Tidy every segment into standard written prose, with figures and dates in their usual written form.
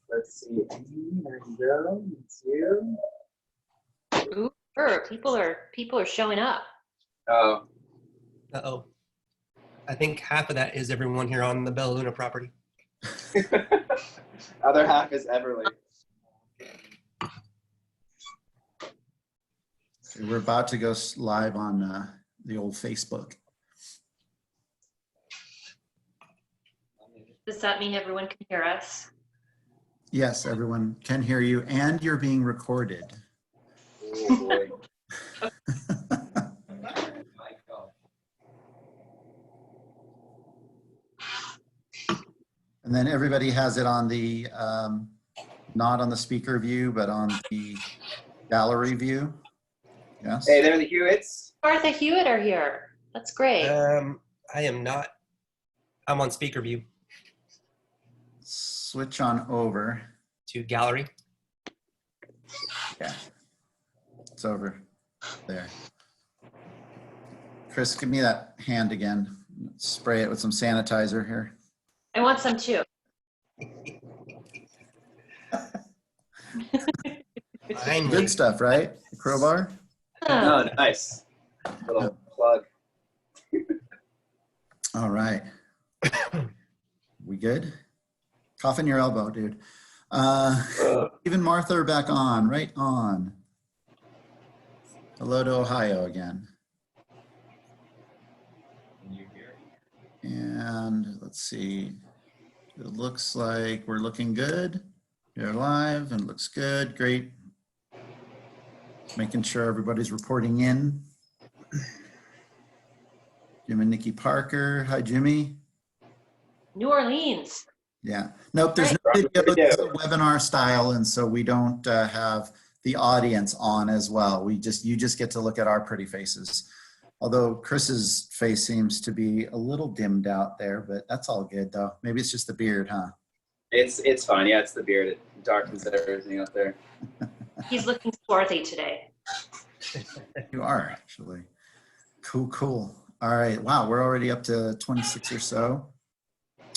Let's see. There you go. It's you. Ooh, sure. People are showing up. Oh. Uh-oh. I think half of that is everyone here on the Bella Luna property. Other half is Eberle. We're about to go live on the old Facebook. Does that mean everyone can hear us? Yes, everyone can hear you, and you're being recorded. Oh boy. And then everybody has it on the, not on the speaker view, but on the gallery view. Yes. Hey, there the Hewitts. Martha Hewitt are here. That's great. I am not. I'm on speaker view. Switch on over. To gallery. Yeah. It's over there. Chris, give me that hand again. Spray it with some sanitizer here. I want some too. Good stuff, right? The crowbar? Oh, nice. Little plug. All right. We good? Cough in your elbow, dude. Even Martha are back on, right on. Hello to Ohio again. And let's see. It looks like we're looking good. You're live and it looks good. Great. Making sure everybody's reporting in. Jim and Nikki Parker. Hi, Jimmy. New Orleans. Yeah. Nope, there's no video. It's a webinar style, and so we don't have the audience on as well. You just get to look at our pretty faces. Although Chris's face seems to be a little dimmed out there, but that's all good though. Maybe it's just the beard, huh? It's fine. Yeah, it's the beard. It darkens everything up there. He's looking swarthy today. You are actually. Cool. All right. Wow, we're already up to 26 or so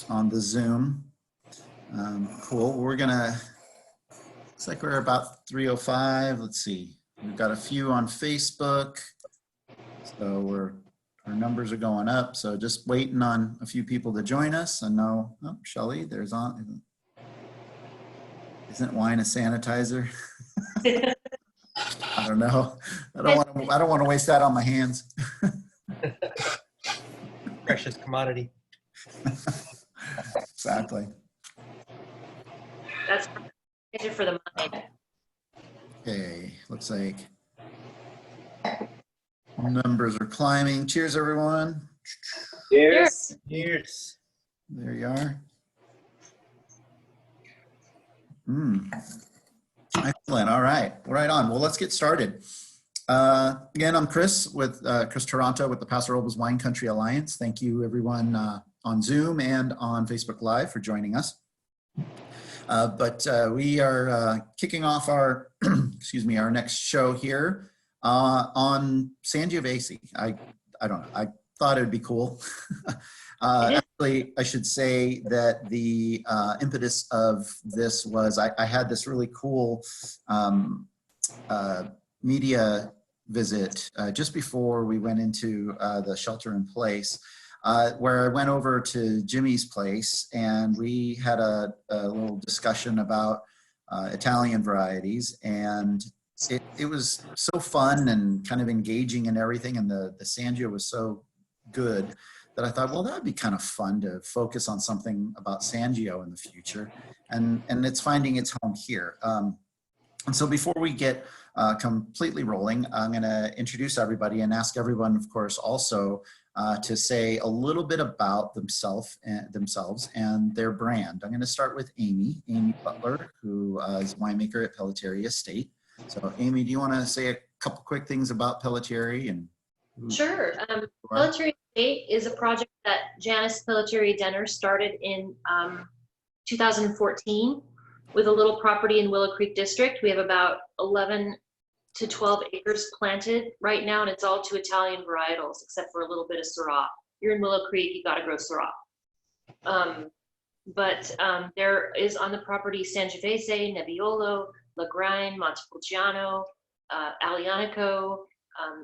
on the Zoom. Cool. We're gonna. Looks like we're about 3:05. Let's see. We've got a few on Facebook. So our numbers are going up. So just waiting on a few people to join us. I know, oh, Shelly, there's on. Isn't wine a sanitizer? I don't know. I don't want to waste that on my hands. Precious commodity. Exactly. That's good for the mind. Okay, looks like numbers are climbing. Cheers, everyone. Cheers. Cheers. There you are. Excellent. All right. Right on. Well, let's get started. Again, I'm Chris with Chris Toronto with the Paso Robles Wine Country Alliance. Thank you, everyone on Zoom and on Facebook Live for joining us. But we are kicking off our, excuse me, our next show here on Sangiovese. I don't know. I thought it would be cool. Actually, I should say that the impetus of this was I had this really cool media visit just before we went into the shelter in place, where I went over to Jimmy's place and we had a little discussion about Italian varieties, and it was so fun and kind of engaging and everything, and the Sangio was so good that I thought, well, that would be kind of fun to focus on something about Sangio in the future, and it's finding its home here. And so before we get completely rolling, I'm going to introduce everybody and ask everyone, of course, also to say a little bit about themselves and their brand. I'm going to start with Amy Butler, who is a winemaker at Pelletiere Estate. So Amy, do you want to say a couple quick things about Pelletiere? And sure. Pelletiere Estate is a project that Janice Pelletiere Denner started in 2014 with a little property in Willow Creek District. We have about 11 to 12 acres planted right now, and it's all to Italian varietals, except for a little bit of Syrah. You're in Willow Creek, you gotta grow Syrah. but there is on the property Sangiovese, Nebbiolo, Lagrein, Montepulciano, Aglianico,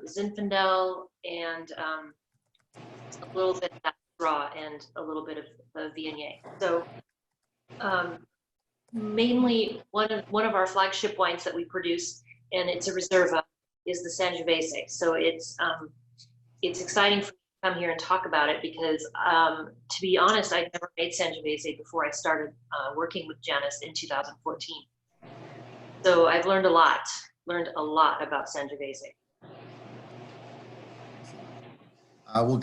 Zinfandel, and a little bit of Raw and a little bit of Viognier. So mainly one of our flagship wines that we produce, and it's a Reserva, is the Sangiovese. So it's exciting for me to come here and talk about it because, to be honest, I'd never made Sangiovese before I started working with Janice in 2014. So I've learned a lot about Sangiovese.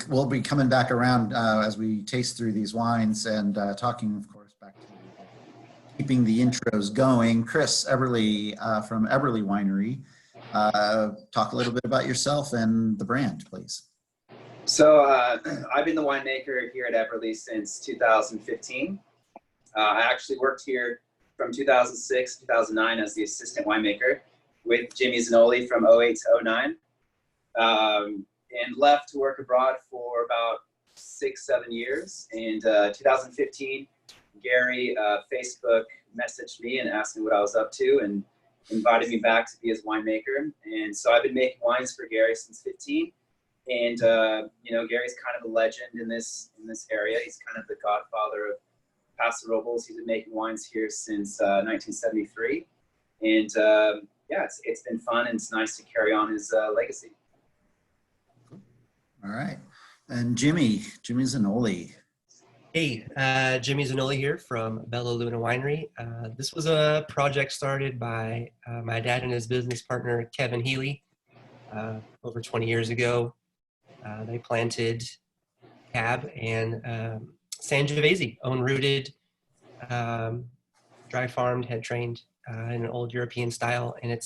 We'll be coming back around as we taste through these wines and talking, of course, back to keeping the intros going. Chris Eberle from Eberle Winery. Talk a little bit about yourself and the brand, please. So I've been the winemaker here at Eberle since 2015. I actually worked here from 2006 2009 as the assistant winemaker with Jimmy Zanoli from 08 to 09. And left to work abroad for about 6-7 years. And 2015, Gary Facebook messaged me and asked me what I was up to and invited me back to be his winemaker. And so I've been making wines for Gary since 15. And you know, Gary's kind of a legend in this area. He's kind of the godfather of Paso Robles. He's been making wines here since 1973. And yeah, it's been fun and it's nice to carry on his legacy. All right. And Jimmy Zanoli. Hey, Jimmy Zanoli here from Bella Luna Winery. This was a project started by my dad and his business partner, Kevin Healy, over 20 years ago. They planted Cab and Sangiovese, own-rooted, dry farmed, head trained in an old European style. And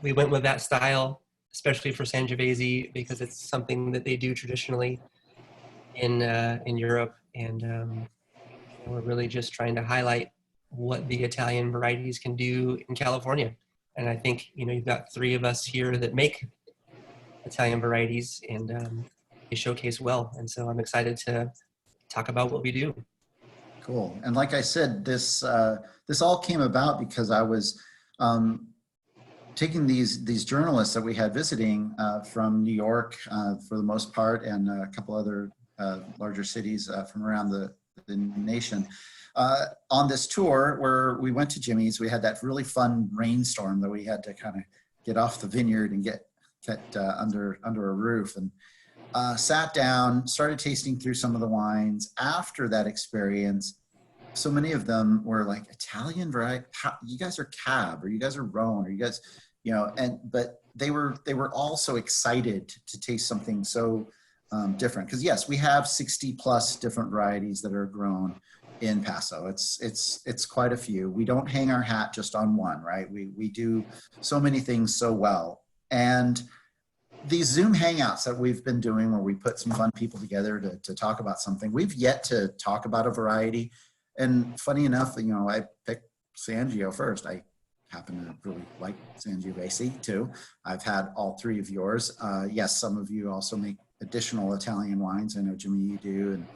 we went with that style, especially for Sangiovese, because it's something that they do traditionally in Europe. And we're really just trying to highlight what the Italian varieties can do in California. And I think, you know, you've got 3 of us here that make Italian varieties, and they showcase well. And so I'm excited to talk about what we do. Cool. And like I said, this all came about because I was taking these journalists that we had visiting from New York for the most part, and a couple other larger cities from around the nation on this tour where we went to Jimmy's. We had that really fun rainstorm that we had to kind of get off the vineyard and get under a roof, and sat down, started tasting through some of the wines. After that experience, so many of them were like, Italian variety, you guys are Cab, or you guys are Rhone, or you guys, you know, but they were all so excited to taste something so different. Because yes, we have 60 plus different varieties that are grown in Paso. It's quite a few. We don't hang our hat just on one, right? We do so many things so well. And these Zoom hangouts that we've been doing, where we put some fun people together to talk about something, we've yet to talk about a variety. And funny enough, you know, I picked Sangio first. I happen to really like Sangiovese too. I've had all 3 of yours. Yes, some of you also make additional Italian wines. I know, Jimmy, you do, and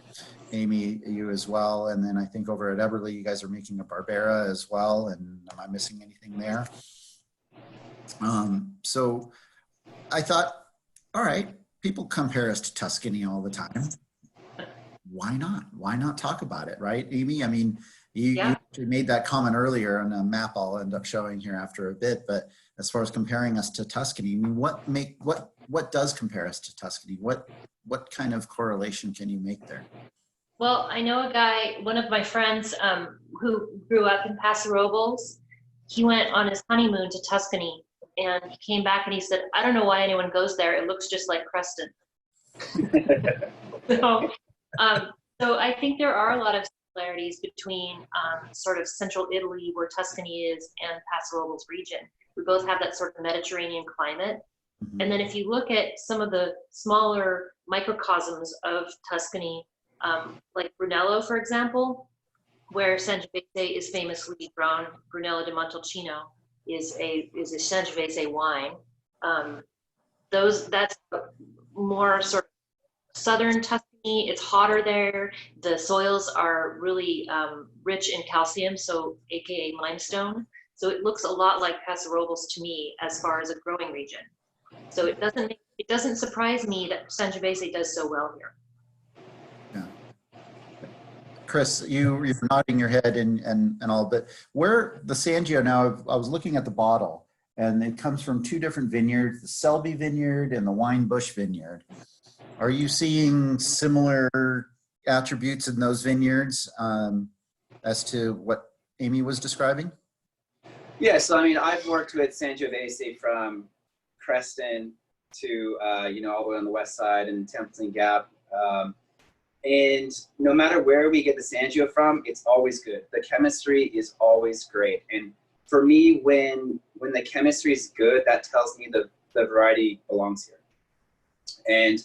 Amy, you as well. And then I think over at Eberle, you guys are making a Barbera as well. And am I missing anything there? So I thought, all right, people compare us to Tuscany all the time. Why not? Why not talk about it, right, Amy? I mean, you actually made that comment earlier on a map I'll end up showing here after a bit. But as far as comparing us to Tuscany, I mean, what does compare us to Tuscany? What kind of correlation can you make there? Well, I know a guy, one of my friends who grew up in Paso Robles. He went on his honeymoon to Tuscany, and he came back and he said, I don't know why anyone goes there. It looks just like Creston. So I think there are a lot of similarities between sort of central Italy, where Tuscany is, and Paso Robles region. We both have that sort of Mediterranean climate. Mm-hmm. And then if you look at some of the smaller microcosms of Tuscany, like Brunello, for example, where Sangiovese is famously grown, Brunello di Montalcino is a Sangiovese wine. That's more sort of southern Tuscany It's hotter there. The soils are really rich in calcium, so AKA limestone. So it looks a lot like Paso Robles to me as far as a growing region. So it doesn't surprise me that Sangiovese does so well here. Yeah. Chris, you're nodding your head and all, but where the Sangio now, I was looking at the bottle, and it comes from two different vineyards, the Selby Vineyard and the Wine Bush Vineyard. Are you seeing similar attributes in those vineyards as to what Amy was describing? Yeah, so I mean, I've worked with Sangiovese from Creston to, all the way on the west side and Templeton Gap. And no matter where we get the Sangio from, it's always good. The chemistry is always great. And for me, when the chemistry is good, that tells me the variety belongs here. And,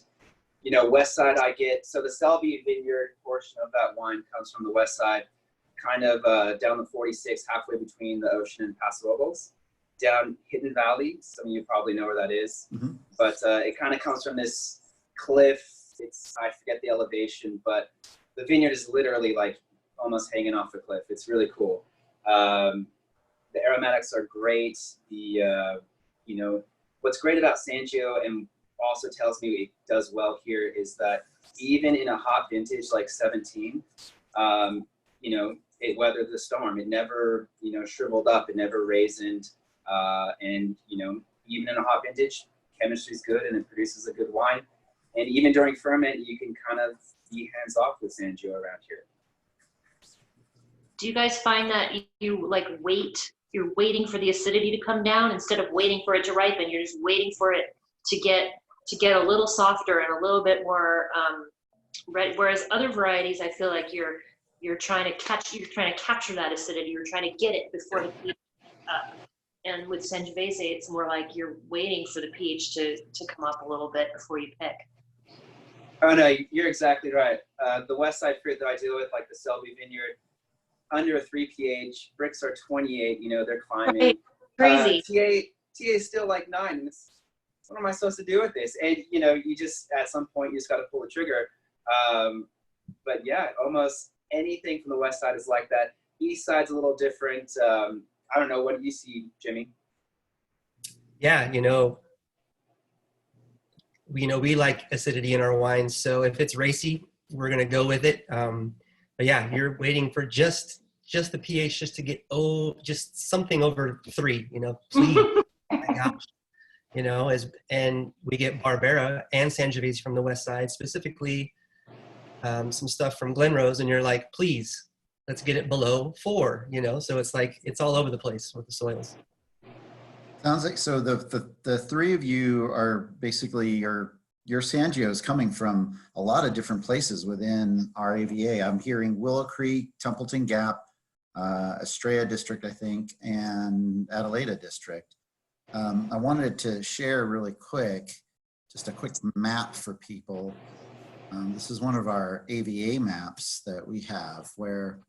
west side so the Selby Vineyard portion of that wine comes from the west side, kind of down the 46, halfway between the ocean and Paso Robles, down Hidden Valley. Some of you probably know where that is. Mm-hmm. But it kind of comes from this cliff. I forget the elevation, but the vineyard is literally like almost hanging off the cliff. It's really cool. The aromatics are great. What's great about Sangio and also tells me it does well here is that even in a hot vintage like 17, it weathered the storm. It never, shriveled up. It never raisined. And, even in a hot vintage, chemistry is good and it produces a good wine. And even during ferment, you can kind of be hands off with Sangio around here. Do you guys find that you you're waiting for the acidity to come down instead of waiting for it to ripen? You're just waiting for it to get a little softer and a little bit more red. Whereas other varieties, I feel like you're trying to capture that acidity. You're trying to get it before the pH up. And with Sangiovese, it's more like you're waiting for the pH to come up a little bit before you pick. Oh no, you're exactly right. The west side fruit that I deal with, like the Selby Vineyard, under a 3 pH, bricks are 28. They're climbing. Right. Crazy. TA is still like 9. And what am I supposed to do with this? And you just at some point you just got to pull the trigger. But yeah, almost anything from the west side is like that. East side's a little different. I don't know. What do you see, Jimmy? Yeah, we like acidity in our wines. So if it's racy, we're going to go with it. But yeah, you're waiting for just the pH just to get, just something over 3, please. Oh my gosh. And we get Barbera and Sangiovese from the west side, specifically some stuff from Glenrose, and you're like, please, let's get it below 4, so it's like, it's all over the place with the soils. Sounds like, so the three of you are basically your Sangio is coming from a lot of different places within our AVA. I'm hearing Willow Creek, Templeton Gap, Estrella District, I think, and Adelaida District. I wanted to share really quick, just a quick map for people. This is one of our AVA maps that we have where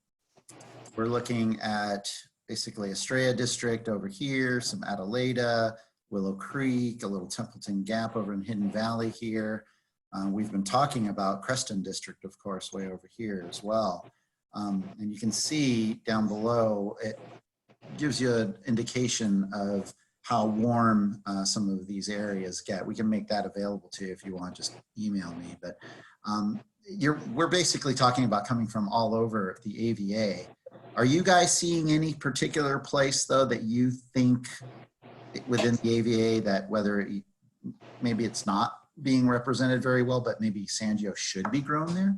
we're looking at basically Estrella District over here, some Adelaida, Willow Creek, a little Templeton Gap over in Hidden Valley here. We've been talking about Creston District, of course, way over here as well. And you can see down below, it gives you an indication of how warm some of these areas get. We can make that available to you if you want, just email me. But we're basically talking about coming from all over the AVA. Are you guys seeing any particular place, though, that you think within the AVA that maybe it's not being represented very well, but maybe Sangio should be grown there?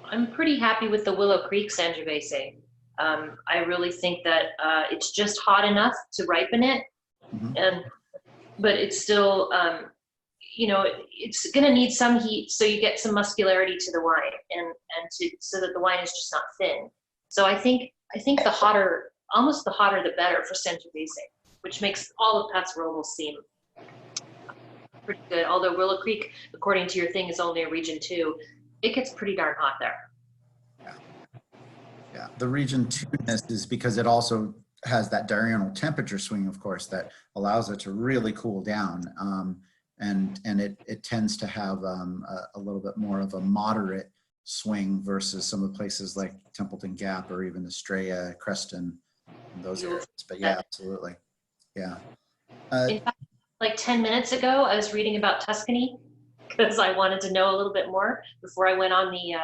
I'm pretty happy with the Willow Creek Sangiovese. I really think that it's just hot enough to ripen it, mm-hmm. But it's still, it's going to need some heat so you get some muscularity to the wine, so that the wine is just not thin. So I think the hotter the better for Sangiovese, which makes all of Paso Robles seem pretty good. Although Willow Creek, according to your thing, is only a region 2, it gets pretty darn hot there. Yeah, the region 2-ness is because it also has that diurnal temperature swing, of course, that allows it to really cool down. and it tends to have a little bit more of a moderate swing versus some of the places like Templeton Gap or even Estrella, Creston, and those areas. But yeah, absolutely. Yeah. In fact, like 10 minutes ago, I was reading about Tuscany because I wanted to know a little bit more before I went on the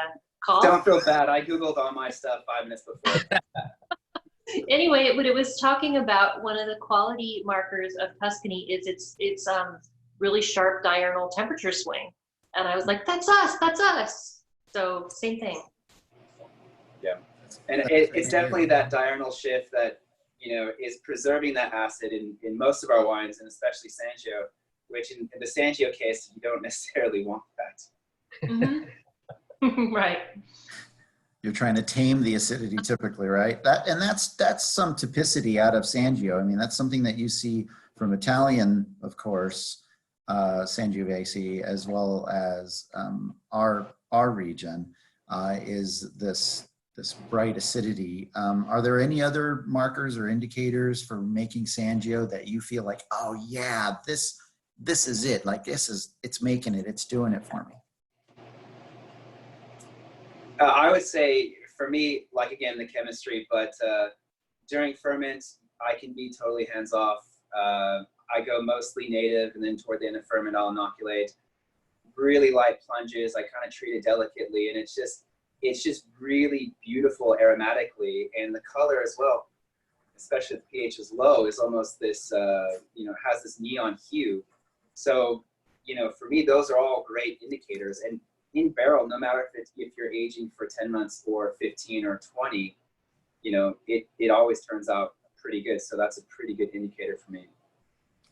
call. Don't feel bad. I Googled all my stuff 5 minutes before. Anyway, but it was talking about one of the quality markers of Tuscany is its really sharp diurnal temperature swing. And I was like, that's us. So same thing. Yeah. And it's definitely that diurnal shift that, is preserving that acid in most of our wines, and especially Sangio, which in the Sangio case, you don't necessarily want that. Mm-hmm. Right. You're trying to tame the acidity typically, right? That's some typicity out of Sangio. I mean, that's something that you see from Italian, of course, Sangiovese, as well as our region, is this bright acidity. Are there any other markers or indicators for making Sangio that you feel like, oh yeah, this is it. Like it's making it. It's doing it for me. I would say for me, like again, the chemistry, but during ferment, I can be totally hands off. I go mostly native, and then toward the end of ferment, I'll inoculate. Really light plunges. I kind of treat it delicately, and it's just really beautiful aromatically, and the color as well, especially if the pH is low, is almost this, has this neon hue. So, for me, those are all great indicators. And in barrel, no matter if you're aging for 10 months or 15 or 20, it always turns out pretty good. So that's a pretty good indicator for me.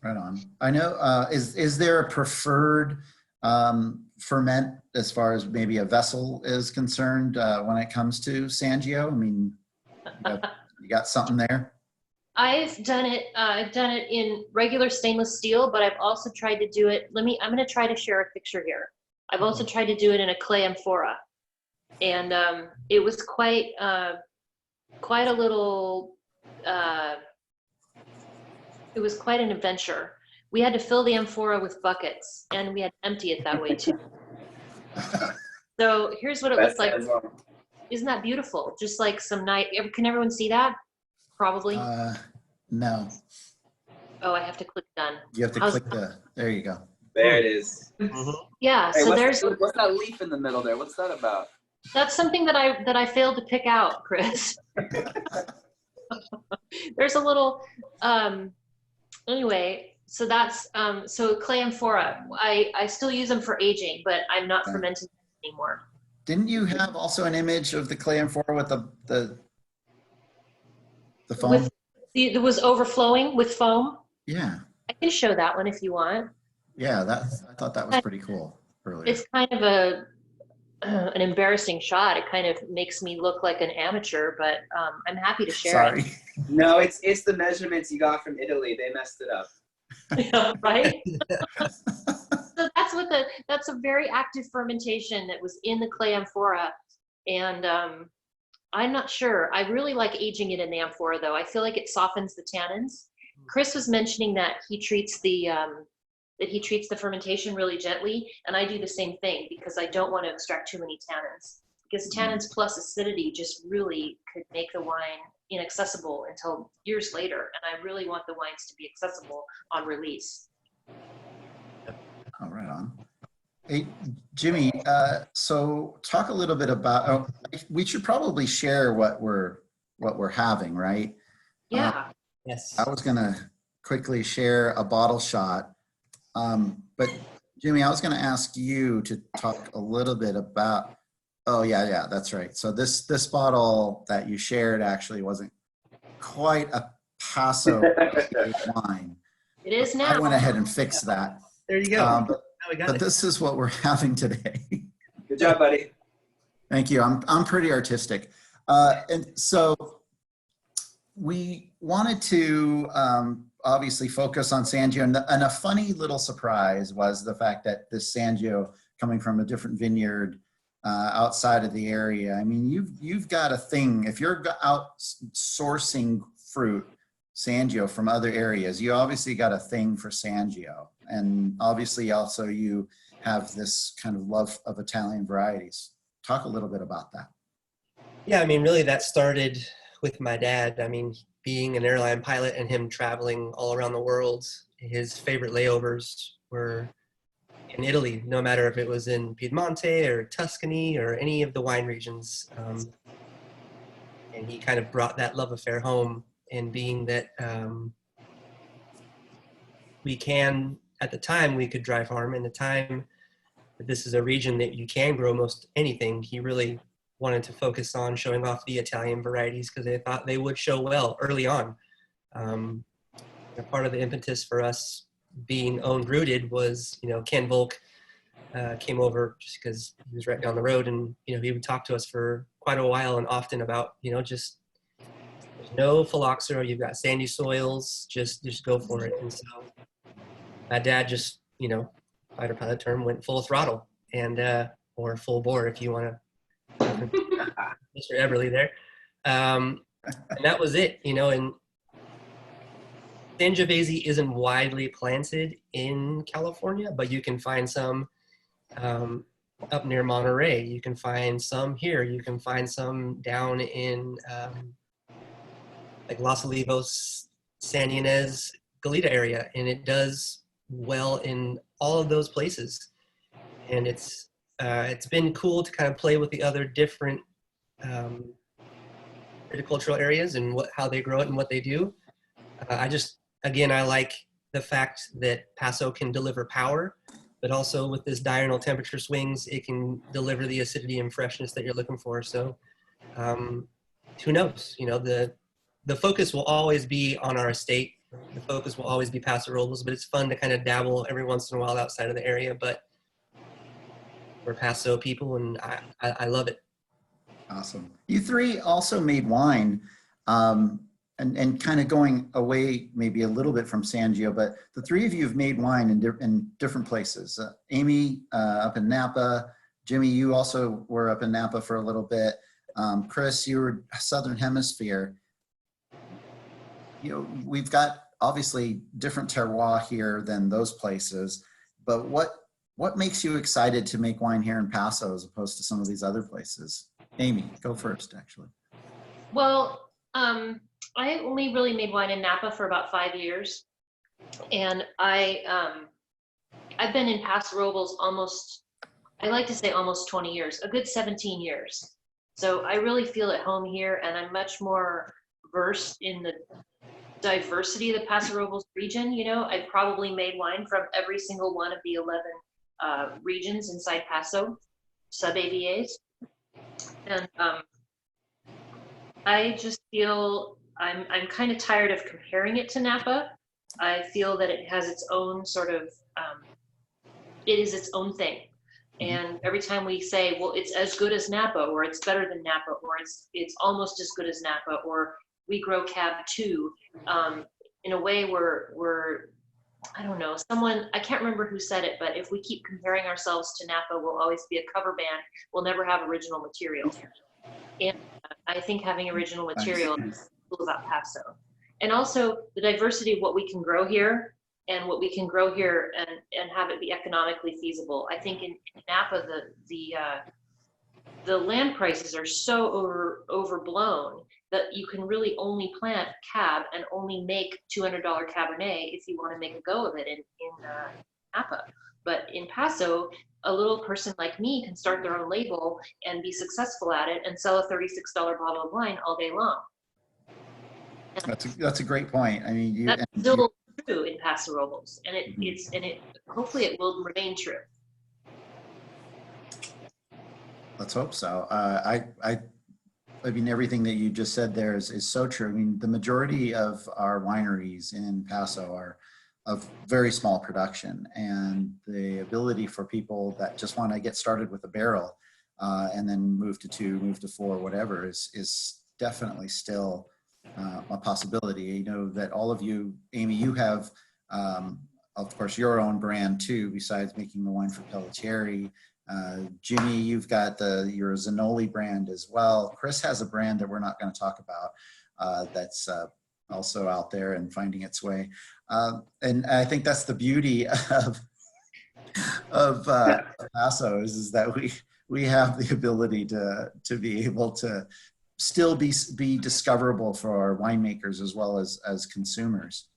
Right on. I know, is there a preferred ferment as far as maybe a vessel is concerned when it comes to Sangio? I mean, you got something there? I've done it in regular stainless steel, but I've also tried to do it. I'm going to try to share a picture here. I've also tried to do it in a clay amphora, and it was quite a little. It was quite an adventure. We had to fill the amphora with buckets, and we had to empty it that way too. So here's what it looks like. Isn't that beautiful? Just like some night. Can everyone see that? Probably. No. Oh, I have to click done. You have to click there you go. There it is. Mm-hmm. Yeah, Hey, so what's that leaf in the middle there? What's that about? that's something that I failed to pick out, Chris. There's a little anyway, so that's so clay amphora. I still use them for aging, but I'm not fermenting anymore. Didn't you have also an image of the clay amphora with the foam? It was overflowing with foam. Yeah. I can show that one if you want. Yeah, I thought that was pretty cool earlier. It's kind of an embarrassing shot. It kind of makes me look like an amateur, but I'm happy to share it. No, it's the measurements you got from Italy. They messed it up. Yeah, right? So that's a very active fermentation that was in the clay amphora, and I'm not sure. I really like aging it in the amphora, though. I feel like it softens the tannins. Chris was mentioning that he treats the fermentation really gently, and I do the same thing because I don't want to extract too many tannins. Because tannins plus acidity just really could make the wine inaccessible until years later, and I really want the wines to be accessible on release. Oh, right on. Hey, Jimmy, so talk a little bit about, we should probably share what we're having, right? Yeah. Yes. I was going to quickly share a bottle shot, but Jimmy, I was going to ask you to talk a little bit about, oh yeah, that's right. So this bottle that you shared actually wasn't quite a Paso wine. It is now. I went ahead and fixed that. There you go. But this is what we're having today. Good job, buddy. Thank you. I'm pretty artistic. And so we wanted to obviously focus on Sangio. And a funny little surprise was the fact that this Sangio coming from a different vineyard outside of the area. I mean, you've got a thing. If you're out sourcing fruit, Sangio from other areas. You obviously got a thing for Sangio, and obviously also you have this kind of love of Italian varieties. Talk a little bit about that. Yeah, I mean, really that started with my dad. I mean, being an airline pilot and him traveling all around the world, his favorite layovers were in Italy, no matter if it was in Piedmonte or Tuscany or any of the wine regions. And he kind of brought that love affair home, and being that at the time we could dry farm, and the time that this is a region that you can grow most anything, he really wanted to focus on showing off the Italian varieties because they thought they would show well early on. Part of the impetus for us being owned rooted was, Ken Volk came over just because he was right down the road, and he would talk to us for quite a while and often about just there's no phylloxera, you've got sandy soils, just go for it. And so my dad just fighter pilot term, went full throttle, and or full bore if you want to Mr. Eberle there, and that was it. And Sangiovese isn't widely planted in California, but you can find some up near Monterey. You can find some here. You can find some down in like Los Olivos, San Ynez, Goleta area, and it does well in all of those places. And it's been cool to kind of play with the other different viticultural areas and how they grow it and what they do. I like the fact that Paso can deliver power, but also with this diurnal temperature swings, it can deliver the acidity and freshness that you're looking for. So who knows? The focus will always be on our estate. The focus will always be Paso Robles, but it's fun to kind of dabble every once in a while outside of the area. But we're Paso people, and I love it. Awesome. You three also made wine, and kind of going away maybe a little bit from Sangio, but the three of you have made wine in different places. Amy up in Napa. Jimmy, you also were up in Napa for a little bit. Chris, you were Southern Hemisphere. We've got obviously different terroir here than those places, but what makes you excited to make wine here in Paso as opposed to some of these other places? Amy, go first, actually. Well, I only really made wine in Napa for about 5 years, and I've been in Paso Robles I like to say almost 20 years, a good 17 years. So I really feel at home here, and I'm much more versed in the diversity of the Paso Robles region. I probably made wine from every single one of the 11 regions inside Paso, sub-AVAs. And I just feel I'm kind of tired of comparing it to Napa. I feel that it has its own sort of, it is its own thing. And every time we say, well, it's as good as Napa, or it's better than Napa, or it's almost as good as Napa, or we grow Cab too, in a way we're I don't know, I can't remember who said it, but if we keep comparing ourselves to Napa, we'll always be a cover band. We'll never have original material. And I think having original material is cool about Paso. And also the diversity of what we can grow here and what we can grow here and have it be economically feasible. I think in Napa, the land prices are so overblown that you can really only plant Cab and only make $200 Cabernet if you want to make a go of it in Napa. But in Paso, a little person like me can start their own label and be successful at it and sell a $36 bottle of wine all day long. That's a great point. I mean, that's still true in Paso Robles, and it hopefully it will remain true. Let's hope so. I mean, everything that you just said there is so true. I mean, the majority of our wineries in Paso are of very small production, and the ability for people that just want to get started with a barrel and then move to 2, move to 4, whatever is definitely still a possibility. That all of you, Amy, you have, of course, your own brand too, besides making the wine for Pelletiere. Jimmy, you've got your Zanoli brand as well. Chris has a brand that we're not going to talk about that's also out there and finding its way. And I think that's the beauty of Paso is that we have the ability to be able to still be discoverable for our winemakers as well as consumers.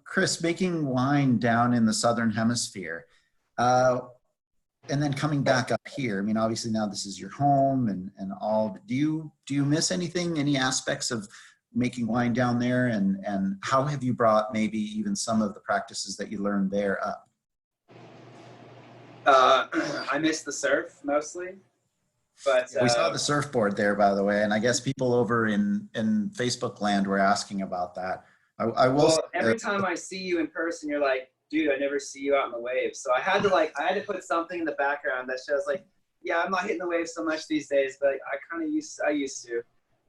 Chris, making wine down in the Southern Hemisphere, and then coming back up here, I mean, obviously now this is your home and all, but do you miss anything, any aspects of making wine down there, and how have you brought maybe even some of the practices that you learned there up? I miss the surf mostly, but we saw the surfboard there, by the way, and I guess people over in Facebook land were asking about that. I will. Well, every time I see you in person, you're like, dude, I never see you out in the waves. So I had to put something in the background that shows like, yeah, I'm not hitting the waves so much these days, but I used to.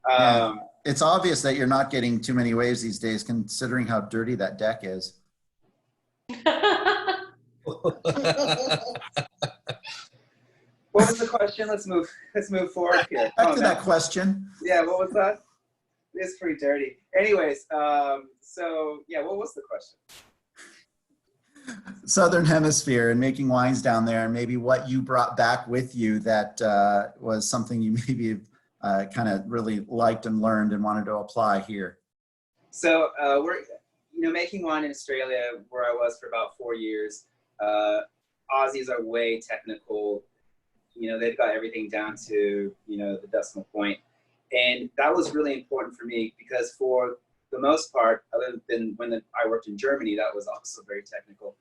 Yeah. It's obvious that you're not getting too many waves these days, considering how dirty that deck is. What was the question? Let's move forward here. Back to that question. Yeah, what was that? It's pretty dirty. Anyways, so yeah, what was the question? Southern Hemisphere and making wines down there, and maybe what you brought back with you that was something you maybe kind of really liked and learned and wanted to apply here. So we're making wine in Australia, where I was for about 4 years. Aussies are way technical. They've got everything down to the decimal point, and that was really important for me because for the most part, other than when I worked in Germany, that was also very technical.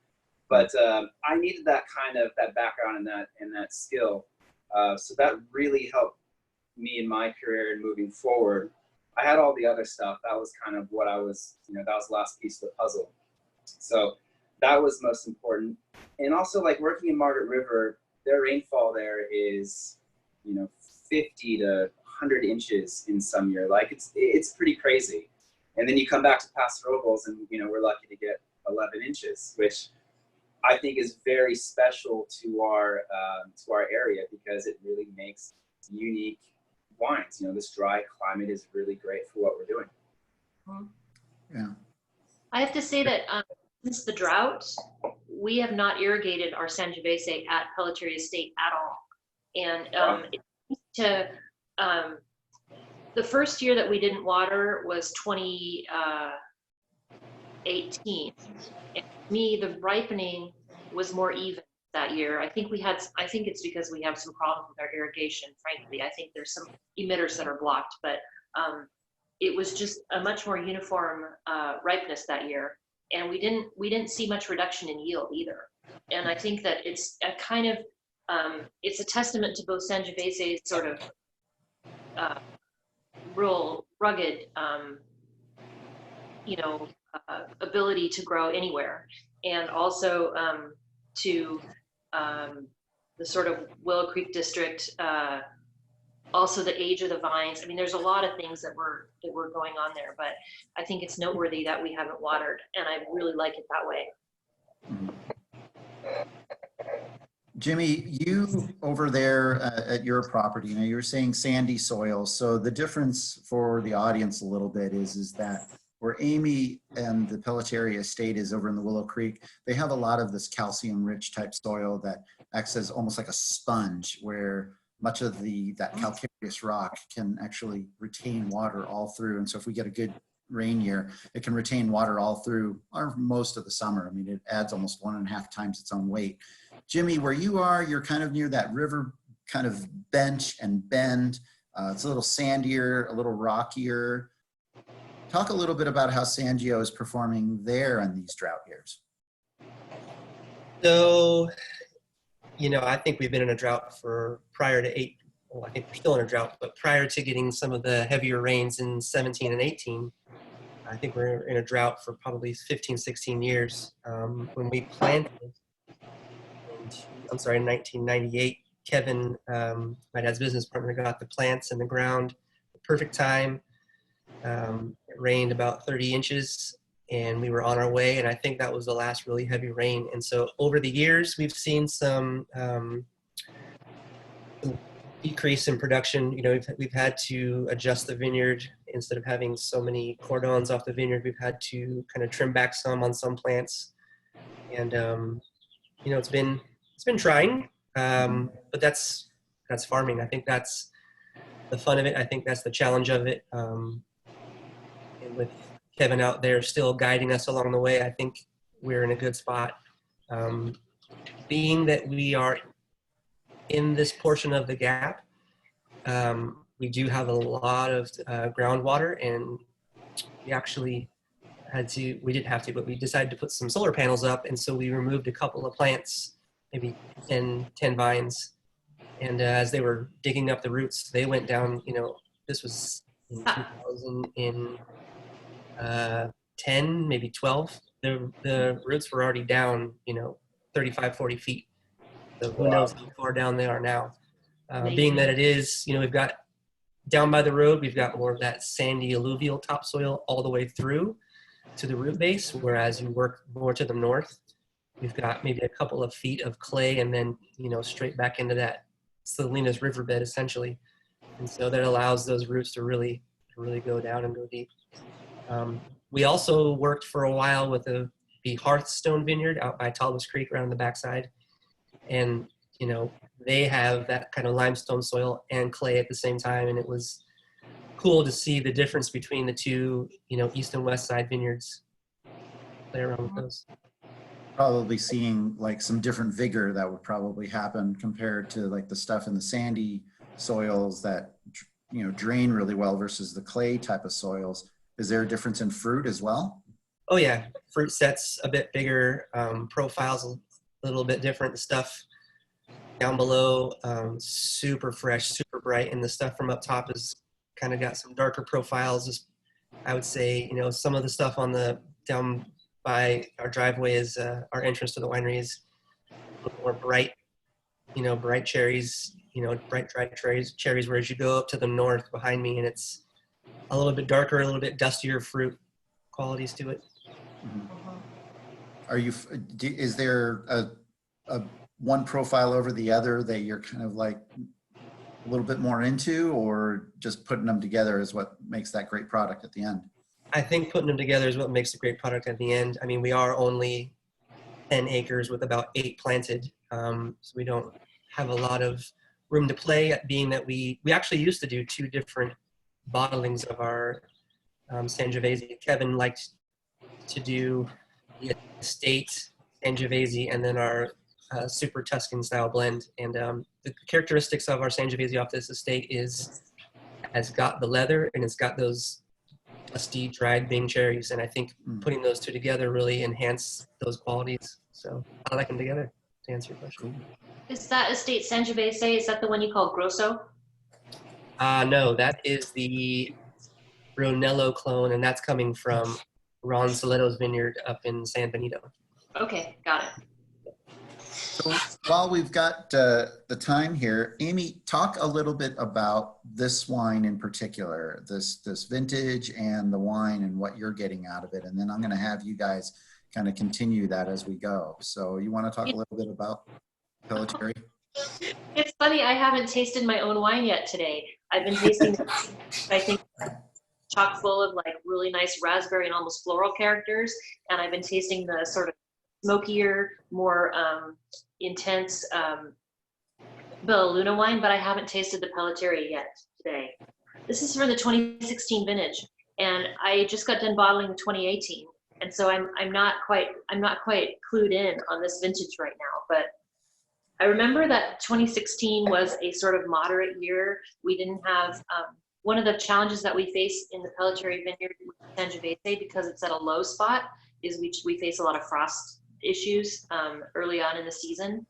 But I needed that background and that skill. So that really helped me in my career and moving forward. I had all the other stuff. That was kind of what I was, that was the last piece of the puzzle. So that was most important. And also like working in Margaret River, their rainfall there is, 50 to 100 inches in some year. Like it's pretty crazy. And then you come back to Paso Robles and, we're lucky to get 11 inches, which I think is very special to our area because it really makes unique wines. This dry climate is really great for what we're doing. Yeah. I have to say that since the drought, we have not irrigated our Sangiovese at Pelletiere Estate at all. And the first year that we didn't water was 2018. And to me, the ripening was more even that year. I think it's because we have some problems with our irrigation, frankly. I think there's some emitters that are blocked, but it was just a much more uniform ripeness that year. And we didn't see much reduction in yield either. And I think that it's a kind of, it's a testament to both Sangiovese's sort of real rugged, ability to grow anywhere, and also to the sort of Willow Creek district, also the age of the vines. I mean, there's a lot of things that were going on there, but I think it's noteworthy that we haven't watered, and I really like it that way. Jimmy, you over there at your property, you were saying sandy soils. So the difference for the audience a little bit is that where Amy and the Pelletiere estate is over in the Willow Creek, they have a lot of this calcium-rich type soil that acts as almost like a sponge, where much of that calcareous rock can actually retain water all through. And so if we get a good rain year, it can retain water all through or most of the summer. I mean, it adds almost 1.5 times its own weight. Jimmy, where you are, you're kind of near that river kind of bench and bend. It's a little sandier, a little rockier. Talk a little bit about how Sangio is performing there in these drought years. So, I think we've been in a drought I think we're still in a drought, but prior to getting some of the heavier rains in 17 and 18, I think we're in a drought for probably 15, 16 years. When we planted, in 1998, Kevin, my dad's business partner, got the plants in the ground at the perfect time. It rained about 30 inches and we were on our way. And I think that was the last really heavy rain. And so over the years, we've seen some decrease in production. We've had to adjust the vineyard instead of having so many cordons off the vineyard, we've had to kind of trim back some on some plants. And, you know, it's been trying, but that's farming. I think that's the fun of it. I think that's the challenge of it. And with Kevin out there still guiding us along the way, I think we're in a good spot. Being that we are in this portion of the gap, we do have a lot of groundwater, and we actually but we decided to put some solar panels up, and so we removed a couple of plants, maybe 10 vines, and as they were digging up the roots, they went down, you know, this was in 2010, maybe 12, the roots were already down, you know, 35, 40 feet. So who knows how far down they are now. Being that it is, you know, we've got down by the road, we've got more of that sandy alluvial topsoil all the way through to the root base, whereas you work more to the north, we've got maybe a couple of feet of clay and then, you know, straight back into that Salinas riverbed essentially. And so that allows those roots to really go down and go deep. We also worked for a while with the Hearthstone Vineyard out by Talbot's Creek around the backside. And, you know, they have that kind of limestone soil and clay at the same time. And it was cool to see the difference between the two, you know, east and west side vineyards. Play around with those. Probably seeing like some different vigor that would probably happen compared to like the stuff in the sandy soils that, you know, drain really well versus the clay type of soils. Is there a difference in fruit as well? Oh yeah, fruit sets a bit bigger, profiles a little bit different. The stuff down below, super fresh, super bright, and the stuff from up top is kind of got some darker profiles. Just, I would say, you know, some of the stuff on the down by our driveway is our entrance to the winery is a little more bright, you know, bright cherries, you know, bright dried cherries. Whereas you go up to the north behind me, and it's a little bit darker, a little bit dustier fruit qualities to it. Are you? Is there a one profile over the other that you're kind of like a little bit more into, or just putting them together is what makes that great product at the end? I think putting them together is what makes a great product at the end. I mean, we are only 10 acres with about 8 planted, so we don't have a lot of room to play. Being that we actually used to do 2 different bottlings of our Sangiovese. Kevin liked to do the estate Sangiovese and then our super Tuscan style blend. And the characteristics of our Sangiovese off this estate has got the leather and it's got those dusty dried Bing cherries. And I think putting those 2 together really enhance those qualities. So I like them together, to answer your question. Is that estate Sangiovese? Is that the one you call Grosso? No, that is the Brunello clone, and that's coming from Ron Saletto's vineyard up in San Benito. Okay, got it. So while we've got the time here, Amy, talk a little bit about this wine in particular, this vintage and the wine and what you're getting out of it. And then I'm going to have you guys kind of continue that as we go. So you want to talk a little bit about Pelletiere? It's funny, I haven't tasted my own wine yet today. I've been tasting, I think, chock full of like really nice raspberry and almost floral characters. And I've been tasting the sort of smokier, more intense Bella Luna wine, but I haven't tasted the Pelletiere yet today. This is from the 2016 vintage, and I just got done bottling the 2018, and so I'm not quite clued in on this vintage right now. But I remember that 2016 was a sort of moderate year. We didn't have one of the challenges that we face in the Pelletiere vineyard with Sangiovese, because it's at a low spot, is we face a lot of frost issues early on in the season.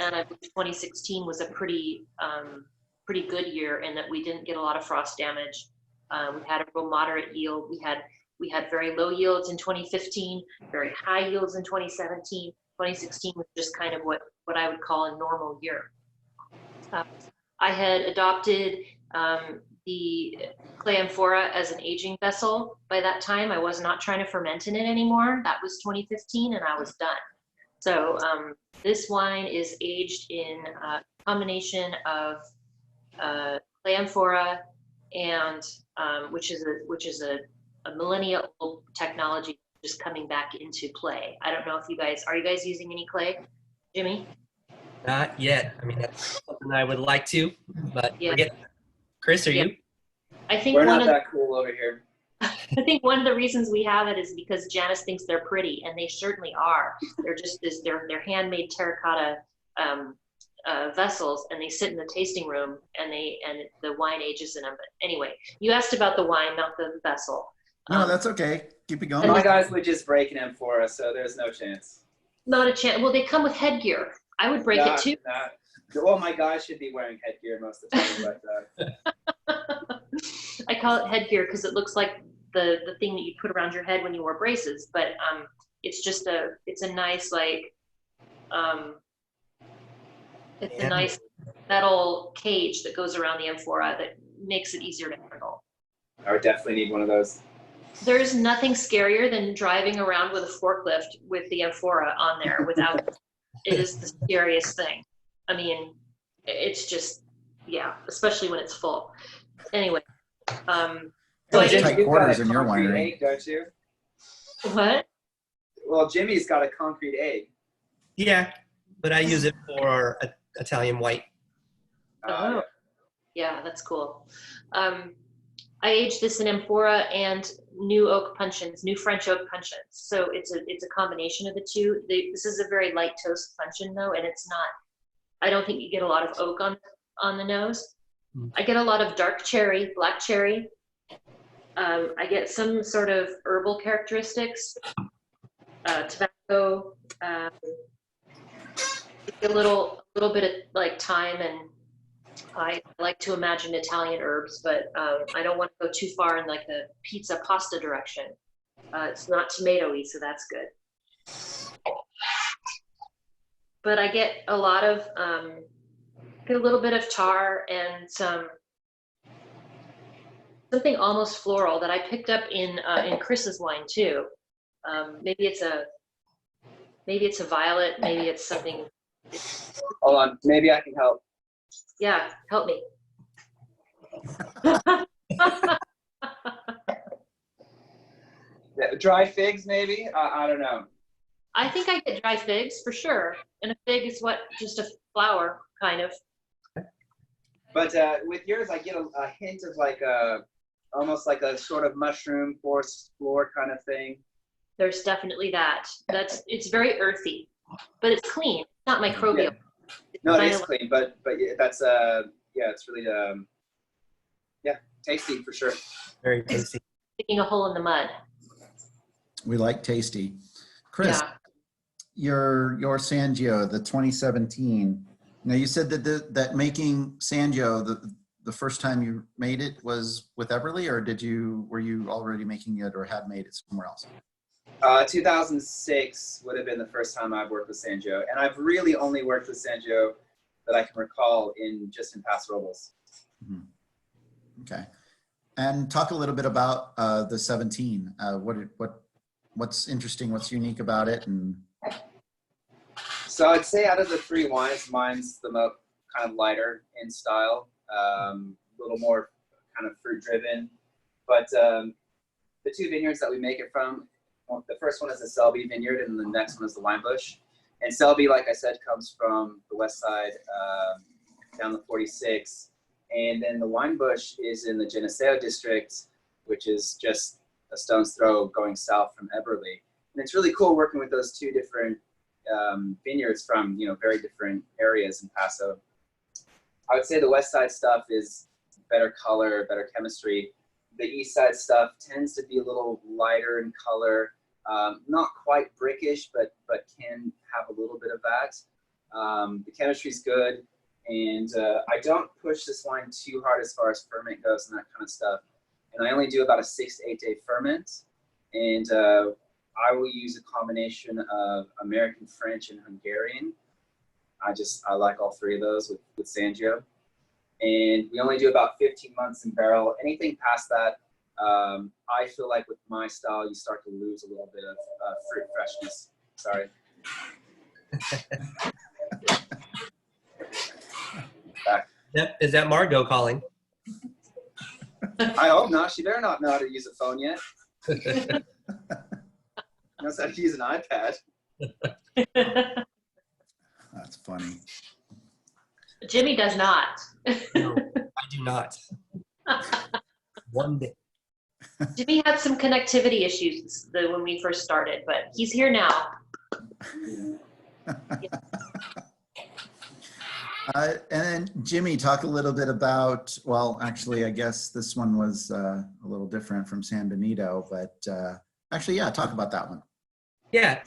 And I believe 2016 was a pretty good year in that we didn't get a lot of frost damage. We had a real moderate yield. We had very low yields in 2015, very high yields in 2017. 2016 was just kind of what I would call a normal year. I had adopted the clay amphora as an aging vessel by that time. I was not trying to ferment in it anymore. That was 2015, and I was done. So this wine is aged in a combination of clay amphora, and which is a millennial technology just coming back into play. I don't know if are you guys using any clay, Jimmy? Not yet. I mean, that's something I would like to, but Yeah. forget. Chris, are you? I think We're not that cool over here. I think one of the reasons we have it is because Janice thinks they're pretty, and they certainly are. They're just they're handmade terracotta vessels, and they sit in the tasting room, and the wine ages in them. But anyway, you asked about the wine, not the vessel. No, that's okay. Keep it going. My guys would just break an amphora, so there's no chance. Not a chance. Well, they come with headgear. I would break it too. Well, my guys should be wearing headgear most of the time like that. I call it headgear because it looks like the thing that you put around your head when you wore braces, but it's just it's a nice it's a nice metal cage that goes around the amphora that makes it easier to handle. I would definitely need one of those. There's nothing scarier than driving around with a forklift with the amphora on there without it is the scariest thing. I mean, it's just, yeah, especially when it's full. Anyway. Tight quarters in your winery. Egg, don't you? What? Well, Jimmy's got a concrete egg. Yeah, but I use it for Italian white. Oh, yeah, that's cool. I aged this in amphora and new French oak puncheons. So it's a combination of the two. This is a very light toast puncheon though, and it's not. I don't think you get a lot of oak on the nose. I get a lot of dark cherry, black cherry. I get some sort of herbal characteristics, tobacco, a little bit of like thyme, and I like to imagine Italian herbs, but I don't want to go too far in like the pizza pasta direction. It's not tomato-y, so that's good. But I get a lot of, get a little bit of tar and something almost floral that I picked up in Chris's wine too. Maybe it's a violet, maybe it's something. Hold on, maybe I can help. Yeah, help me. Dry figs, maybe? I don't know. I think I get dry figs for sure. And a fig is just a flower, kind of. But with yours, I get a hint of like almost like a sort of mushroom forest floor kind of thing. There's definitely that. It's very earthy, but it's clean. It's not microbial. Yeah. No, it is clean, but yeah, that's it's really tasty for sure. Very tasty. Sticking a hole in the mud. We like tasty. Chris, your Sangio, the 2017. Now you said that making Sangio, the first time you made it was with Eberle, or were you already making it or had made it somewhere else? 2006 would have been the first time I've worked with Sangio, and I've really only worked with Sangio that I can recall in Paso Robles. Mm-hmm. Okay, and talk a little bit about the 17. What's interesting? What's unique about it? And so I'd say out of the three wines, mine's the most kind of lighter in style, a little more kind of fruit driven. But the two vineyards that we make it from. The first one is the Selby Vineyard, and the next one is the Wine Bush. And Selby, like I said, comes from the west side down the 46. And then the Wine Bush is in the Geneseo district, which is just a stone's throw going south from Eberle. And it's really cool working with those two different vineyards from very different areas in Paso. I would say the west side stuff is better color, better chemistry. The east side stuff tends to be a little lighter in color. Not quite brickish, but can have a little bit of that. The chemistry's good, and I don't push this wine too hard as far as ferment goes and that kind of stuff. And I only do about a 6 to 8 day ferment, and I will use a combination of American, French, and Hungarian. I like all three of those with Sangio. And we only do about 15 months in barrel. Anything past that, I feel like with my style, you start to lose a little bit of fruit freshness. Sorry. Yep. Is that Margot calling? I hope not. She better not know how to use a phone yet. Knows how to use an iPad. That's funny. Jimmy does not. No, I do not. One day. Jimmy had some connectivity issues when we first started, but he's here now. And then Jimmy, talk a little bit about, well, actually, I guess this one was a little different from San Benito, but actually, yeah, talk about that one. Yeah,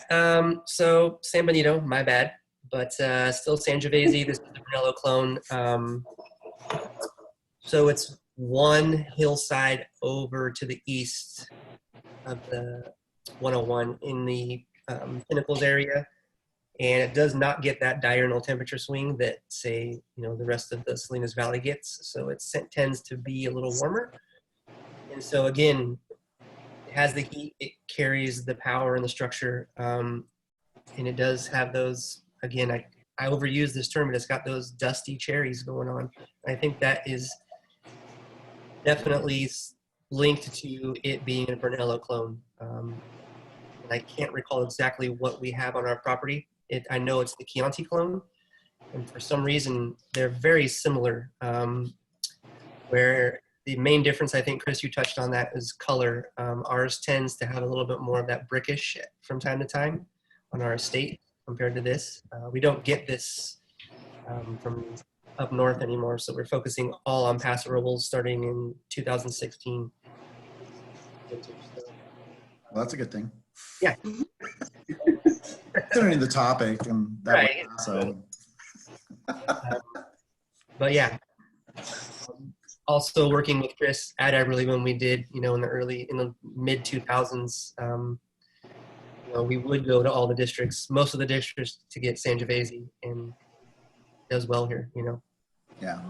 so San Benito, my bad, but still Sangiovese. This is the Brunello clone. So it's one hillside over to the east of the 101 in the Pinnacles area. And it does not get that diurnal temperature swing that, say, the rest of the Salinas Valley gets. So it tends to be a little warmer. And so again, it has the heat, it carries the power and the structure. And it does have those, again, I overuse this term, but it's got those dusty cherries going on. I think that is definitely linked to it being a Brunello clone. And I can't recall exactly what we have on our property. I know it's the Chianti clone, and for some reason they're very similar. Where the main difference, I think, Chris, you touched on that, is color. Ours tends to have a little bit more of that brickish from time to time on our estate compared to this. We don't get this from up north anymore, so we're focusing all on Paso Robles starting in 2016. Well, that's a good thing. Yeah. Considering the topic and that Right. So. But yeah, also working with Chris at Eberle when we did, in the mid 2000s, we would go to all the districts, most of the districts, to get Sangiovese, and it does well here, Yeah.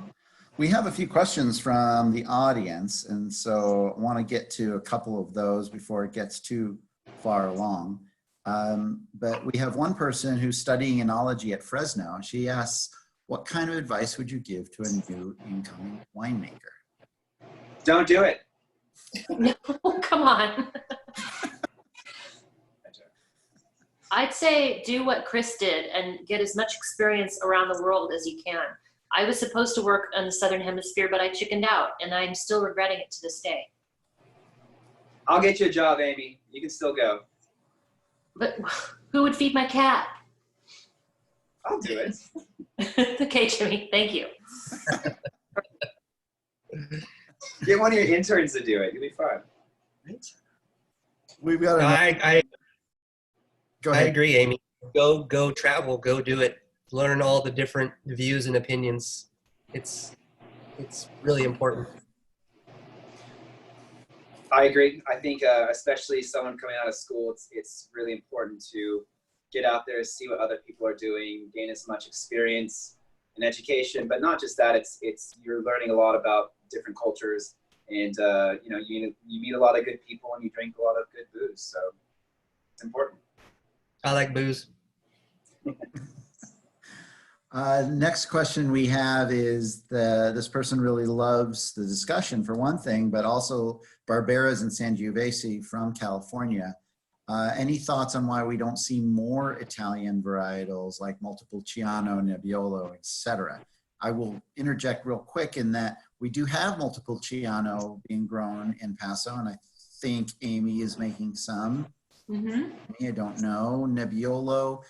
We have a few questions from the audience, and so I want to get to a couple of those before it gets too far along. But we have one person who's studying enology at Fresno. She asks, what kind of advice would you give to a new incoming winemaker? Don't do it. No, come on. I'd say do what Chris did and get as much experience around the world as you can. I was supposed to work in the Southern Hemisphere, but I chickened out, and I'm still regretting it to this day. I'll get you a job, Amy. You can still go. But who would feed my cat? I'll do it. Okay, Jimmy, thank you. Get one of your interns to do it. You'll be fine. We've got No, I Go ahead. agree, Amy. Go travel, go do it. Learn all the different views and opinions. It's really important. I agree. I think especially someone coming out of school, it's really important to get out there, see what other people are doing, gain as much experience and education. But not just that, it's you're learning a lot about different cultures, and you meet a lot of good people and you drink a lot of good booze. So it's important. I like booze. Next question we have is this person really loves the discussion for one thing, but also Barberas and Sangiovese from California. Any thoughts on why we don't see more Italian varietals like Montepulciano, Nebbiolo, etc.? I will interject real quick in that we do have Montepulciano being grown in Paso, and I think Amy is making some. I don't know. Nebbiolo.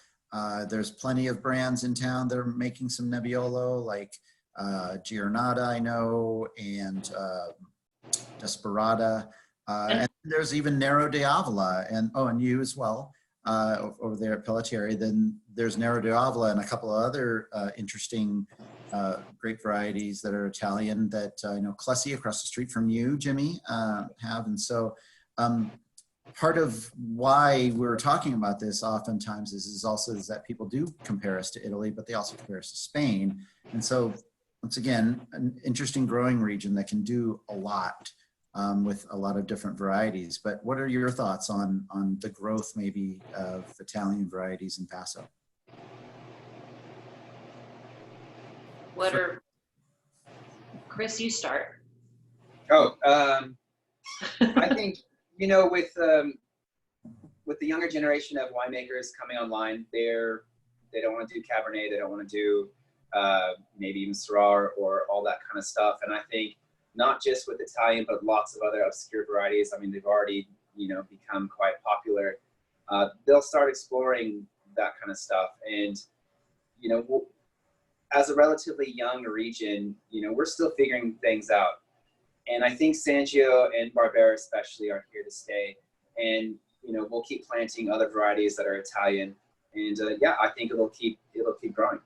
There's plenty of brands in town that are making some Nebbiolo, like Giornata, I know, and Desperata. And there's even Nero d'Avola, and you as well, over there at Pelletiere. Then there's Nero d'Avola and a couple of other interesting grape varieties that are Italian that I know Clessie across the street from you, Jimmy, have. And so part of why we're talking about this oftentimes is also that people do compare us to Italy, but they also compare us to Spain. And so once again, an interesting growing region that can do a lot with a lot of different varieties. But what are your thoughts on the growth maybe of Italian varieties in Paso? Chris, you start. Oh, I think, you know, with the younger generation of winemakers coming online, they don't want to do Cabernet, they don't want to do maybe even Syrah or all that kind of stuff. And I think not just with Italian, but lots of other obscure varieties. I mean, they've already, you know, become quite popular. They'll start exploring that kind of stuff. And, you know, as a relatively young region, you know, we're still figuring things out. And I think Sangio and Barbera especially are here to stay. And, you know, we'll keep planting other varieties that are Italian. And yeah, I think it'll keep growing.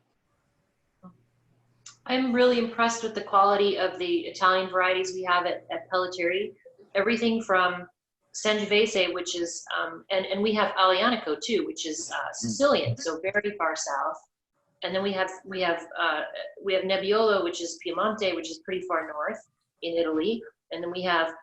I'm really impressed with the quality of the Italian varieties we have at Pelletiere. Everything from Sangiovese, which is, and we have Aglianico too, which is Sicilian, so very far south. And then we have Nebbiolo, which is Piemonte, which is pretty far north in Italy. And then we have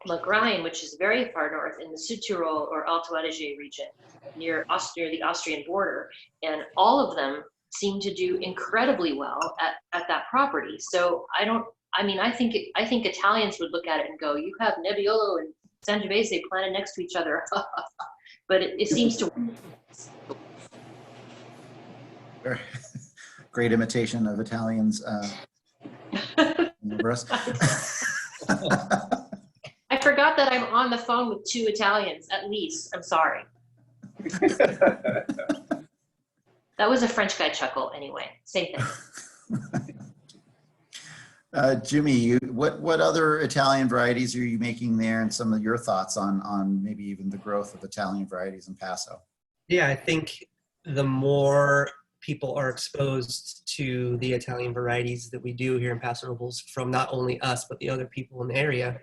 Lagrein, which is very far north in the Südtirol or Alto Adige region, near the Austrian border. And all of them seem to do incredibly well at that property. So I think Italians would look at it and go, you have Nebbiolo and Sangiovese planted next to each other. But it seems to work. Great imitation of Italians. I forgot that I'm on the phone with 2 Italians, at least. I'm sorry. That was a French guy chuckle anyway. Same thing. Jimmy, what other Italian varieties are you making there, and some of your thoughts on maybe even the growth of Italian varieties in Paso? Yeah, I think the more people are exposed to the Italian varieties that we do here in Paso Robles from not only us, but the other people in the area,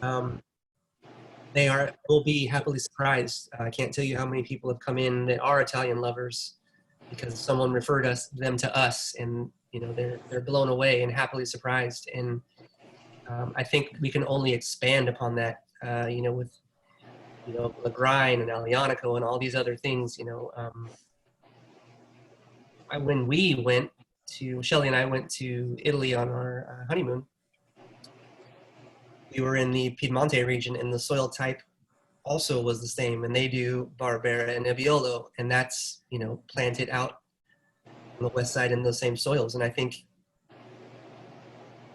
will be happily surprised. I can't tell you how many people have come in that are Italian lovers because someone referred them to us, and you know they're blown away and happily surprised. And I think we can only expand upon that, you know, with Lagrein and Aglianico and all these other things. You know, when Shelly and I went to Italy on our honeymoon, we were in the Piemonte region, and the soil type also was the same, and they do Barbera and Nebbiolo, and that's, you know, planted out on the west side in those same soils. And I think,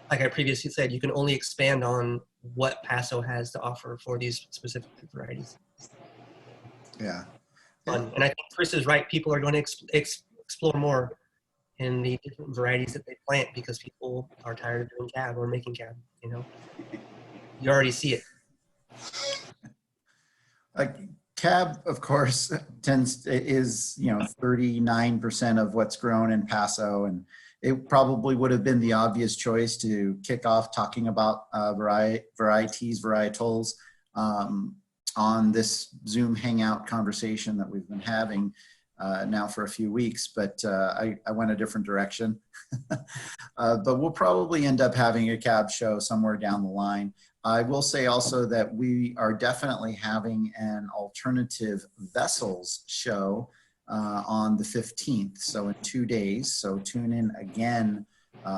like I previously said, you can only expand on what Paso has to offer for these specific varieties. Yeah. And I think Chris is right. People are going to explore more in the different varieties that they plant because people are tired of doing cab or making cab, you know. You already see it. Cab, of course, is 39% of what's grown in Paso, and it probably would have been the obvious choice to kick off talking about varieties, varietals on this Zoom Hangout conversation that we've been having now for a few weeks, but I went a different direction. But we'll probably end up having a cab show somewhere down the line. I will say also that we are definitely having an alternative vessels show on the 15th, so in 2 days. So tune in again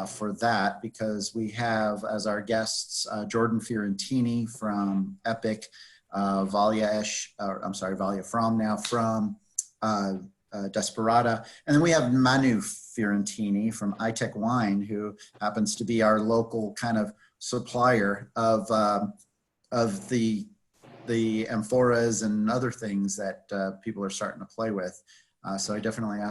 for that, because we have as our guests Jordan Fiorentini from Epic, Valia from Desperata, and then we have Manu Fiorentini from iTech Wine, who happens to be our local kind of supplier of the amphoras and other things that people are starting to play with. So I definitely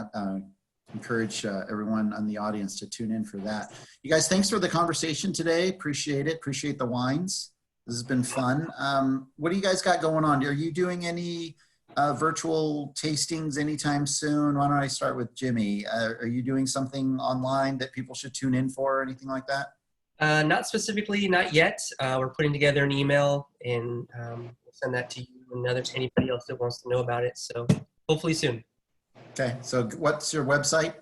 encourage everyone in the audience to tune in for that. You guys, thanks for the conversation today. Appreciate it. Appreciate the wines. This has been fun. What do you guys got going on? Are you doing any virtual tastings anytime soon? Why don't I start with Jimmy? Are you doing something online that people should tune in for or anything like that? Not specifically, not yet. We're putting together an email, and we'll send that to you and anybody else that wants to know about it. So hopefully soon. Okay, so what's your website?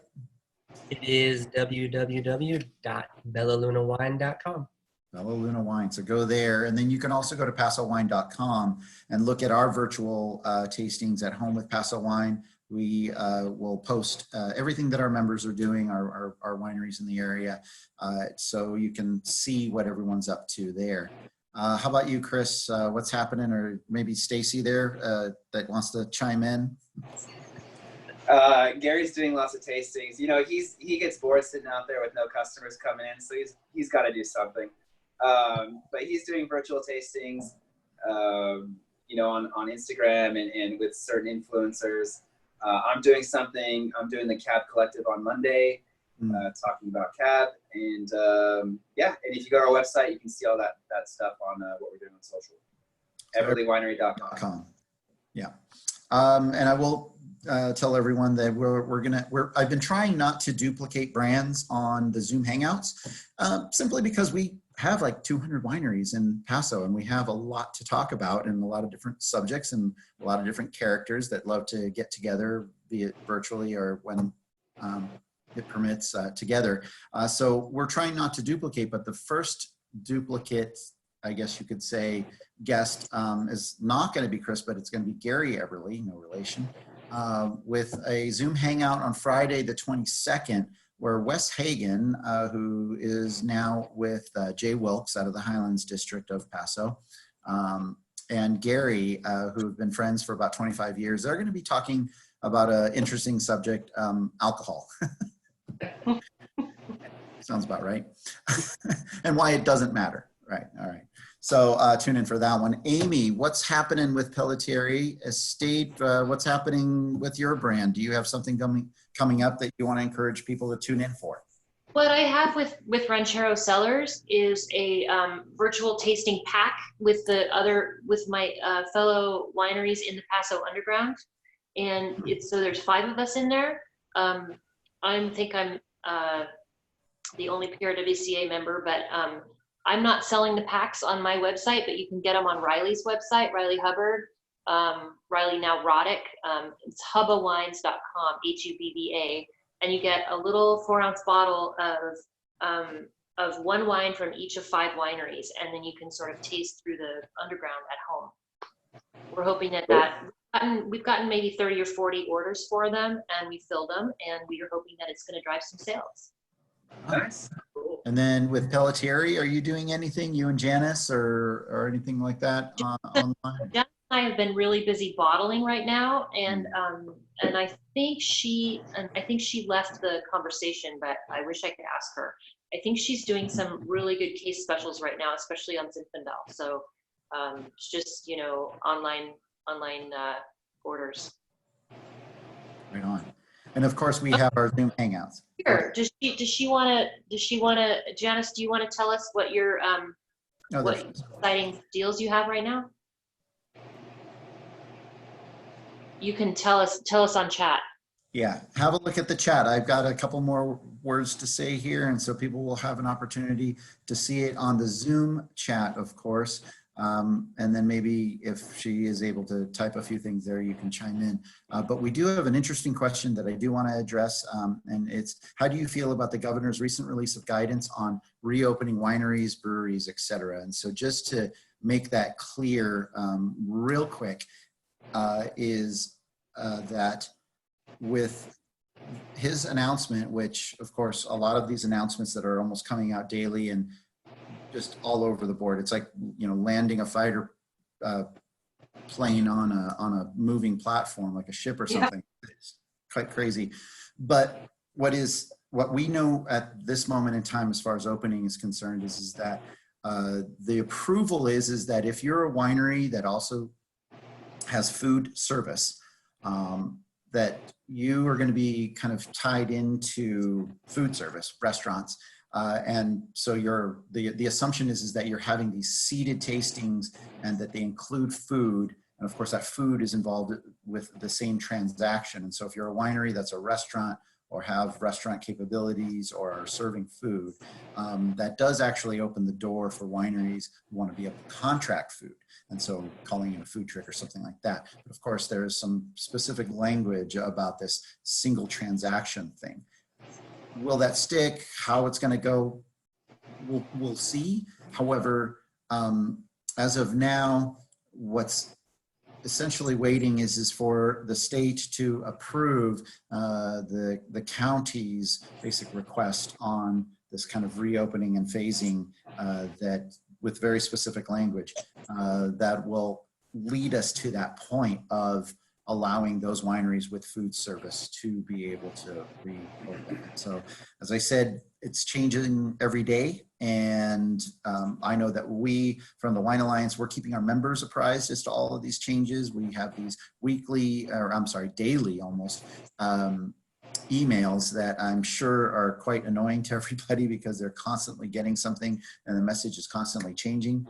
It is www.bellalunawine.com. Bella Luna Wine. So go there, and then you can also go to pasowine.com and look at our virtual tastings at home with Paso Wine. we will post everything that our members are doing, our wineries in the area, so you can see what everyone's up to there. How about you, Chris? What's happening? Or maybe Stacy there that wants to chime in? Gary's doing lots of tastings. You know, he gets bored sitting out there with no customers coming in, so he's got to do something. But he's doing virtual tastings, you know, on Instagram and with certain influencers. I'm doing something. I'm doing the Cab Collective on Monday, talking about Cab, and yeah. And if you go to our website, you can see all that stuff on what we're doing on social. EberleWinery.com. Yeah, and I will tell everyone that I've been trying not to duplicate brands on the Zoom Hangouts, simply because we have like 200 wineries in Paso, and we have a lot to talk about and a lot of different subjects and a lot of different characters that love to get together, be it virtually or when it permits together. So we're trying not to duplicate, but the first duplicate, I guess you could say, guest is not going to be Chris, but it's going to be Gary Eberle, no relation, with a Zoom Hangout on Friday the 22nd, where Wes Hagen, who is now with Jay Wilkes out of the Highlands District of Paso, and Gary, who have been friends for about 25 years, they're going to be talking about an interesting subject, alcohol. Sounds about right. And why it doesn't matter. Right. All right. So tune in for that one. Amy, what's happening with Pelletiere Estate? What's happening with your brand? Do you have something coming up that you want to encourage people to tune in for? What I have with Ranchero Cellars is a virtual tasting pack with my fellow wineries in the Paso Underground, and so there's 5 of us in there. I think I'm the only PRWCA member, but I'm not selling the packs on my website, but you can get them on Riley's website, Riley Hubbard, Riley now Roddick. It's hubbawines.com, HUBBA, and you get a little 4-ounce bottle of one wine from each of 5 wineries, and then you can sort of taste through the underground at home. We're hoping that we've gotten maybe 30 or 40 orders for them, and we filled them, and we are hoping that it's going to drive some sales. Nice. And then with Pelletiere, are you doing anything, you and Janice, or anything like that online? Janice and I have been really busy bottling right now, and I think she left the conversation, but I wish I could ask her. I think she's doing some really good case specials right now, especially on Zinfandel. So it's just, you know, online orders. Right on. And of course, we have our Zoom Hangouts. Sure. Does she want to? Janice, do you want to tell us what your what exciting deals you have right now? You can tell us on chat. Yeah, have a look at the chat. I've got a couple more words to say here, and so people will have an opportunity to see it on the Zoom chat, of course. And then maybe if she is able to type a few things there, you can chime in. But we do have an interesting question that I do want to address, and it's, how do you feel about the governor's recent release of guidance on reopening wineries, breweries, etc.? And so just to make that clear real quick, is that with his announcement, which of course a lot of these announcements that are almost coming out daily and just all over the board, it's like, you know, landing a fighter plane on a moving platform like a ship or something. Yeah. It's quite crazy. But what we know at this moment in time as far as opening is concerned is that the approval is that if you're a winery that also has food service, that you are going to be kind of tied into food service restaurants. And so the assumption is that you're having these seated tastings and that they include food. And of course that food is involved with the same transaction. And so if you're a winery that's a restaurant or have restaurant capabilities or are serving food, that does actually open the door for wineries who want to be able to contract food. And so calling it a food trick or something like that. But of course there is some specific language about this single transaction thing. Will that stick? How it's going to go, we'll see. However, as of now, what's essentially waiting is for the state to approve the county's basic request on this kind of reopening and phasing that with very specific language that will lead us to that point of allowing those wineries with food service to be able to reopen. So as I said, it's changing every day. And I know that we from the Wine Alliance, we're keeping our members apprised as to all of these changes. We have these weekly, or I'm sorry, daily almost, emails that I'm sure are quite annoying to everybody because they're constantly getting something and the message is constantly changing.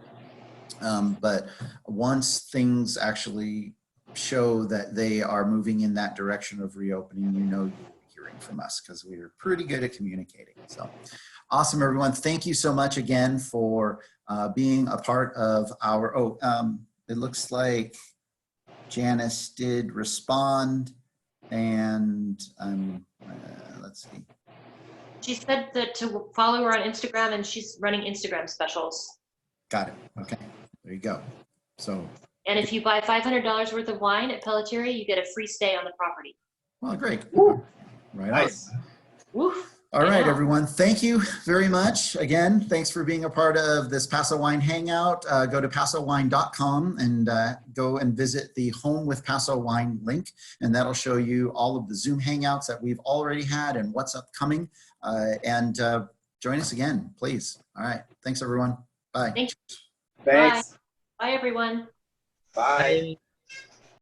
But once things actually show that they are moving in that direction of reopening, you know you'll be hearing from us because we are pretty good at communicating. So awesome, everyone. Thank you so much again for being a part of our, it looks like Janice did respond and let's see. She said that to follow her on Instagram and she's running Instagram specials. Got it. Okay, there you go. So. And if you buy $500 worth of wine at Pelletiere, you get a free stay on the property. Well, great. Woo. Right. Nice. Woof. All right, everyone. Thank you very much. Again, thanks for being a part of this Paso Wine Hangout. Go to pasowine.com and go and visit the Home with Paso Wine link, and that'll show you all of the Zoom Hangouts that we've already had and what's upcoming. And join us again, please. All right. Thanks, everyone. Bye. Thanks. Thanks. Bye, everyone. Bye. Bye.